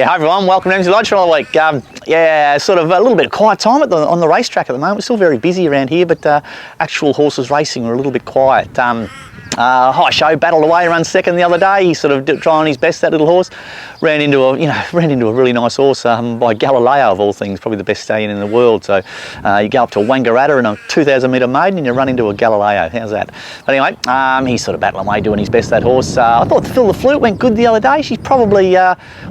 Yeah, hi everyone, welcome to Emsley Lodge for another week. Yeah, sort of a little bit of quiet time on the racetrack at the moment. We're still very busy around here, but actual horses racing are a little bit quiet. Hichaux battled away, run second the other day. He's sort of trying his best, that little horse. Ran into a really nice horse by Galileo of all things, probably the best stallion in the world. So you go up to Wangaratta in a 2,000 metre maiden and you run into a Galileo. How's that? But anyway, he's sort of battling away, doing his best, that horse. I thought Fill The Flute went good the other day. She's probably,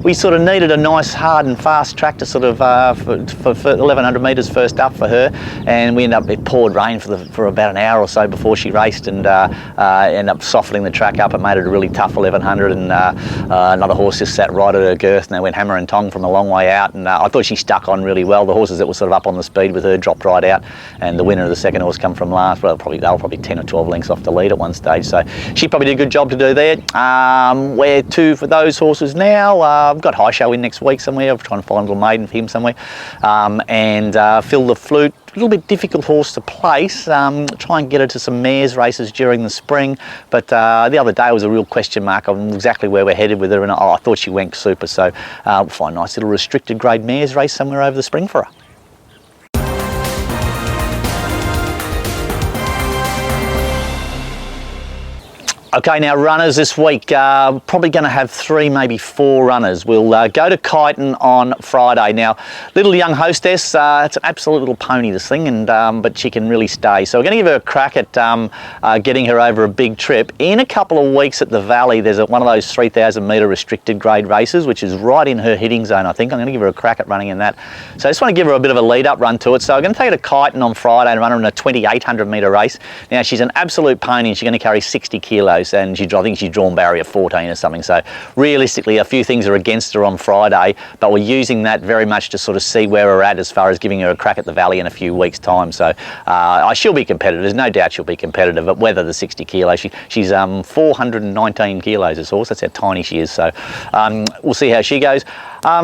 we sort of needed a nice hard and fast track to sort of, for 1,100 metres first up for her. And we ended up, it poured rain for about an hour or so before she raced, and ended up softening the track up. It made it a really tough 1,100, and another horse just sat right at her girth and they went hammer and tong from a long way out, and I thought she stuck on really well. The horses that were sort of up on the speed with her dropped right out, and the winner of the second horse come from last. Well, they were probably 10 or 12 lengths off the lead at one stage, so she probably did a good job to do there. Where to for those horses now? I've got Hichaux in next week somewhere. I'm trying to find a little maiden for him somewhere, and Fill The Flute. A little bit difficult horse to place. Try and get her to some mares races during the spring, but the other day was a real question mark on exactly where we're headed with her, and I thought she went super, so we'll find a nice little restricted grade mares race somewhere over the spring for her. Okay, now runners this week, probably going to have 3, maybe 4 runners. We'll go to Kyneton on Friday. Now, little young hostess, it's an absolute little pony, this thing, and but she can really stay. So we're going to give her a crack at getting her over a big trip. In a couple of weeks at the Valley, there's one of those 3,000 metre restricted grade races, which is right in her hitting zone, I think. I'm going to give her a crack at running in that. So I just want to give her a bit of a lead-up run to it. So I'm going to take her to Kyneton on Friday and run her in a 2,800 metre race. Now, she's an absolute pony, and she's going to carry 60 kilos. And I think she's drawn barrier 14 or something, so realistically a few things are against her on Friday, but we're using that very much to sort of see where we're at as far as giving her a crack at the Valley in a few weeks' time. So she'll be competitive, there's no doubt she'll be competitive, but whether the 60 kilos, she's 419 kilos, this horse, that's how tiny she is, so we'll see how she goes.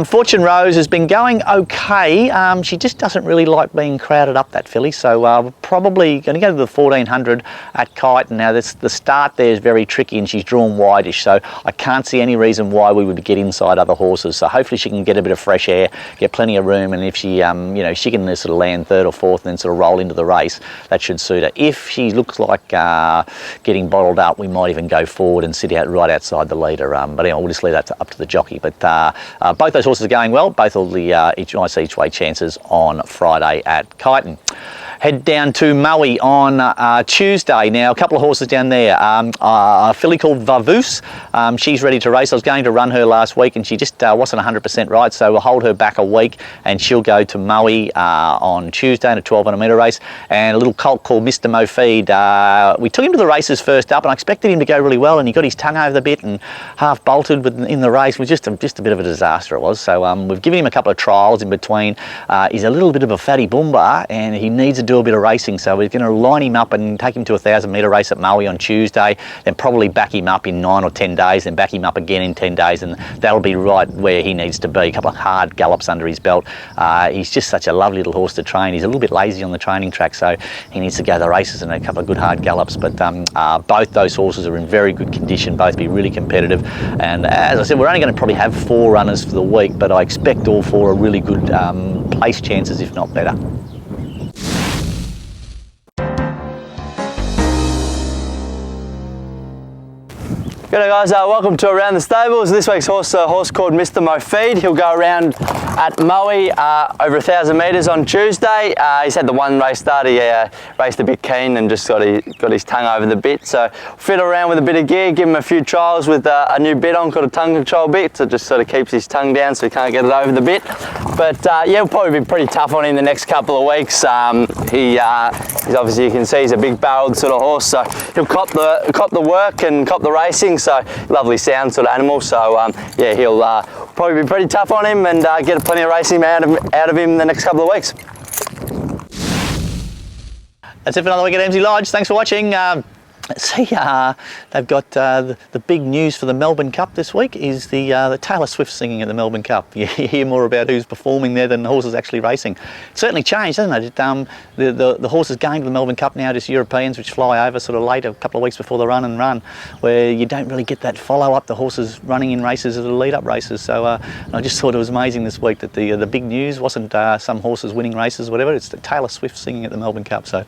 Fortune Rose has been going okay. She just doesn't really like being crowded up, that filly, so we're probably going to go to the 1,400 at Kyneton. Now the start there is very tricky and she's drawn wideish, so I can't see any reason why we would get inside other horses, so hopefully she can get a bit of fresh air, get plenty of room, and if she she can sort of land 3rd or 4th and then sort of roll into the race, that should suit her. If she looks like getting bottled up, we might even go forward and sit out right outside the leader, but anyway, we'll just leave that up to the jockey. But both those horses are going well, both of the each way chances on Friday at Kyneton. Head down to Moe on Tuesday. Now, a couple of horses down there. A filly called Vavoose. She's ready to race. I was going to run her last week and she just wasn't 100% right, so we'll hold her back a week and she'll go to Moe on Tuesday in a 1,200 metre race. And a little colt called Mr Mofeed. We took him to the races first up and I expected him to go really well, and he got his tongue over the bit and half bolted in the race. It was just a bit of a disaster, it was. So we've given him a couple of trials in between. He's a little bit of a fatty boomba and he needs to do a bit of racing, so we're going to line him up and take him to a 1,000 metre race at Moe on Tuesday, then probably back him up in 9 or 10 days, then back him up again in 10 days, and that'll be right where he needs to be. A couple of hard gallops under his belt. He's just such a lovely little horse to train. He's a little bit lazy on the training track, so he needs to go to the races and a couple of good hard gallops, but both those horses are in very good condition, both be really competitive, and as I said, we're only going to probably have 4 runners for the week, but I expect all 4 are really good place chances, if not better. G'day guys, welcome to Around the Stables. This week's horse, a horse called Mr Mofeed. He'll go around at Moe over 1,000 metres on Tuesday. He's had the one race start. He raced a bit keen and just got his tongue over the bit. So fiddle around with a bit of gear, give him a few trials with a new bit on called a tongue control bit. So it just sort of keeps his tongue down so he can't get it over the bit. But yeah, it'll probably be pretty tough on him the next couple of weeks. He's obviously, you can see he's a big barreled sort of horse, so he'll cop the work and cop the racing. So lovely sound sort of animal. So yeah, he'll probably be pretty tough on him and get plenty of racing out of him the next couple of weeks. That's it for another week at Emsley Lodge. Thanks for watching. See, they've got the big news for the Melbourne Cup this week is the Taylor Swift singing at the Melbourne Cup. You hear more about who's performing there than the horses actually racing. It's certainly changed, hasn't it? The horses going to the Melbourne Cup now, just Europeans which fly over sort of late, a couple of weeks before the run, where you don't really get that follow-up, the horses running in races as the lead-up races. So I just thought it was amazing this week that the big news wasn't some horses winning races or whatever, it's the Taylor Swift singing at the Melbourne Cup. So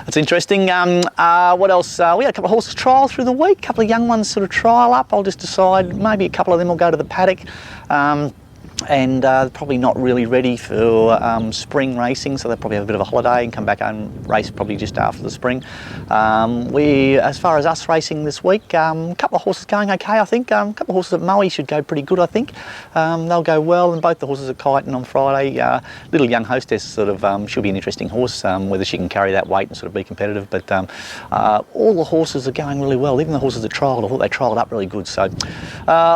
that's interesting. What else? We had a couple of horses trial through the week, a couple of young ones sort of trial up. I'll just decide maybe a couple of them will go to the paddock. And probably not really ready for spring racing, so they'll probably have a bit of a holiday and come back and race probably just after the spring. As far as us racing this week, a couple of horses going okay, I think. A couple of horses at Moe should go pretty good, I think. They'll go well, and both the horses at Kyneton on Friday. Little Young Hostess sort of should be an interesting horse, whether she can carry that weight and sort of be competitive. But all the horses are going really well. Even the horses that trialled, I thought they trialled up really good. So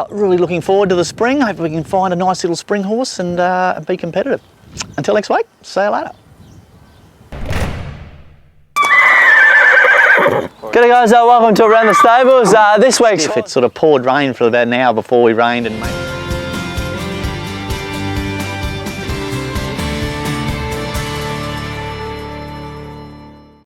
really looking forward to the spring. Hope we can find a nice little spring horse and be competitive. Until next week, see you later. G'day guys, welcome to Around the Stables. This week's... If it sort of poured rain for about an hour before we rained and